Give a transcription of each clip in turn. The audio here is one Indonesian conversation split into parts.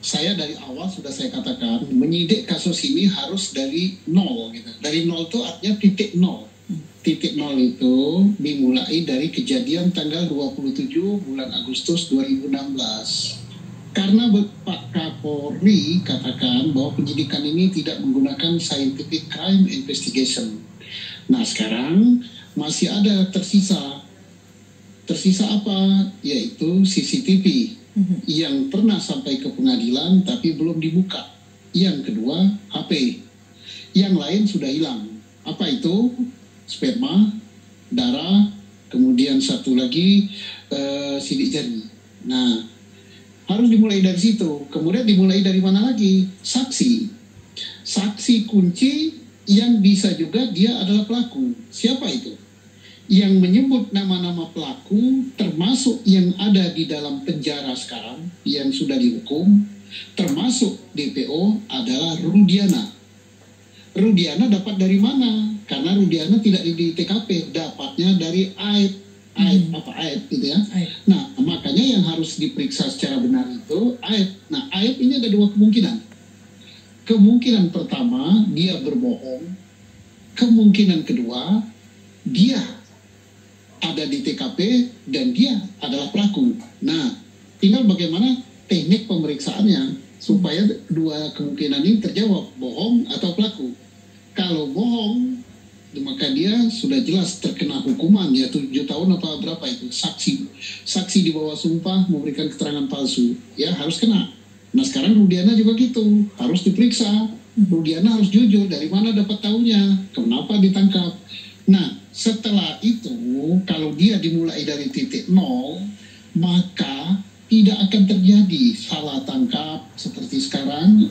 saya dari awal sudah saya katakan, menyidik kasus ini harus dari nol. Gitu. Dari nol itu artinya titik nol. Titik nol itu dimulai dari kejadian tanggal 27 bulan Agustus 2016. Karena Pak Kapolri katakan bahwa penyidikan ini tidak menggunakan scientific crime investigation. Nah sekarang masih ada tersisa. Tersisa apa? Yaitu CCTV yang pernah sampai ke pengadilan tapi belum dibuka. Yang kedua HP. Yang lain sudah hilang. Apa itu? Sperma, darah, kemudian satu lagi sidik jari. Nah, harus dimulai dari situ. Kemudian dimulai dari mana lagi? Saksi. Saksi kunci yang bisa juga dia adalah pelaku. Siapa itu? Yang menyebut nama-nama pelaku, termasuk yang ada di dalam penjara sekarang, yang sudah dihukum, termasuk DPO adalah Rudiana. Rudiana dapat dari mana? Karena Rudiana tidak di TKP, dapatnya dari Aib gitu ya. Nah, makanya yang harus diperiksa secara benar itu Aib. Nah, Aib ini ada dua kemungkinan. Kemungkinan pertama, dia berbohong. Kemungkinan kedua, dia ada di TKP dan dia adalah pelaku. Nah, tinggal bagaimana teknik pemeriksaannya supaya dua kemungkinan ini terjawab, bohong atau pelaku. Kalau bohong, maka dia sudah jelas terkena hukuman, ya 7 tahun apa berapa itu, saksi di bawah sumpah memberikan keterangan palsu, ya harus kena. Nah sekarang Rudiana juga gitu, harus diperiksa. Rudiana harus jujur dari mana dapat tahunya, kenapa ditangkap. Nah setelah itu kalau dia dimulai dari titik nol, maka tidak akan terjadi salah tangkap seperti sekarang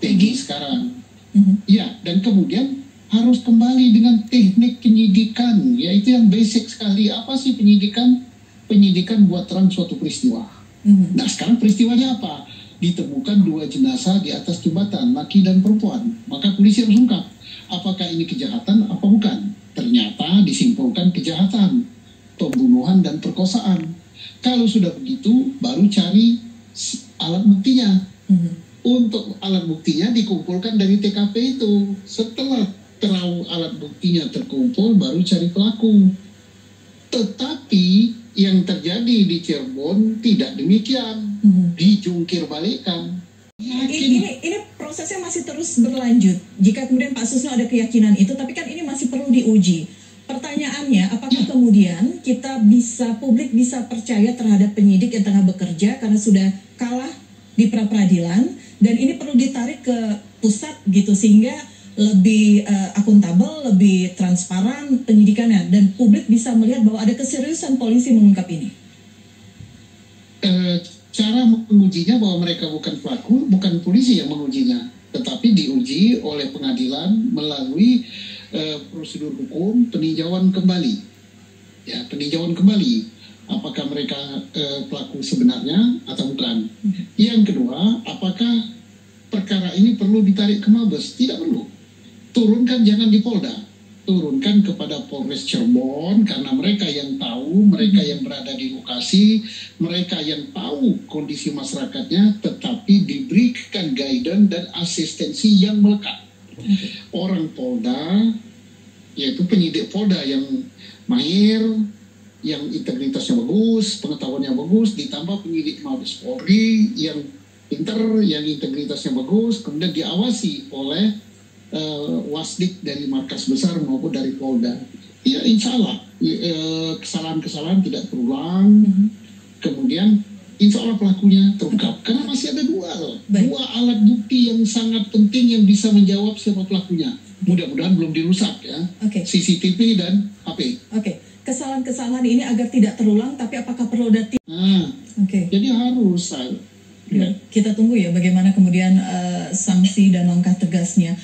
Peggy sekarang. Ya, dan kemudian harus kembali dengan teknik penyidikan, yaitu yang basic sekali. Apa sih penyidikan? Penyidikan buat terang suatu peristiwa. Nah sekarang peristiwanya apa? Ditemukan 2 jenazah di atas jembatan, laki dan perempuan. Maka polisi harus ungkap, apakah ini kejahatan apa bukan? Ternyata disimpulkan kejahatan, pembunuhan dan perkosaan. Kalau sudah begitu, baru cari alat buktinya. Untuk alat buktinya dikumpulkan dari TKP itu. Setelah alat buktinya terkumpul, baru cari pelaku. Tetapi yang terjadi di Cirebon tidak demikian. Dijungkir balikan. Ini prosesnya masih terus berlanjut. Jika kemudian Pak Susno ada keyakinan itu, tapi kan ini masih perlu diuji. Pertanyaannya, apakah kemudian publik bisa percaya terhadap penyidik yang tengah bekerja karena sudah kalah di pra-peradilan, dan ini perlu ditarik ke pusat gitu sehingga lebih akuntabel, lebih transparan penyidikannya, dan publik bisa melihat bahwa ada keseriusan polisi mengungkap ini. Cara mengujinya bahwa mereka bukan pelaku, bukan polisi yang mengujinya, tetapi diuji oleh pengadilan melalui prosedur hukum peninjauan kembali. Ya, peninjauan kembali. Apakah mereka pelaku sebenarnya atau bukan. Yang kedua, apakah perkara ini perlu ditarik ke Mabes? Tidak perlu. Turunkan jangan di Polda. Turunkan kepada Polres Cirebon, karena mereka yang tahu, mereka yang berada di lokasi, mereka yang tahu kondisi masyarakatnya, tetapi diberikan guidance dan asistensi yang melekat. Orang Polda, yaitu penyidik Polda yang mahir, yang integritasnya bagus, pengetahuannya bagus, ditambah penyidik Mabes Polri yang pinter, yang integritasnya bagus, kemudian diawasi oleh Wasdik dari markas besar maupun dari Polda. Ya insya Allah kesalahan-kesalahan tidak terulang. Kemudian insya Allah pelakunya terungkap. Karena masih ada dua alat bukti yang sangat penting yang bisa menjawab siapa pelakunya. Mudah-mudahan belum dirusak ya. CCTV dan HP. Kesalahan-kesalahan ini agar tidak terulang, tapi apakah perlu ada Jadi harus. Kita tunggu ya bagaimana kemudian sanksi dan langkah tegasnya.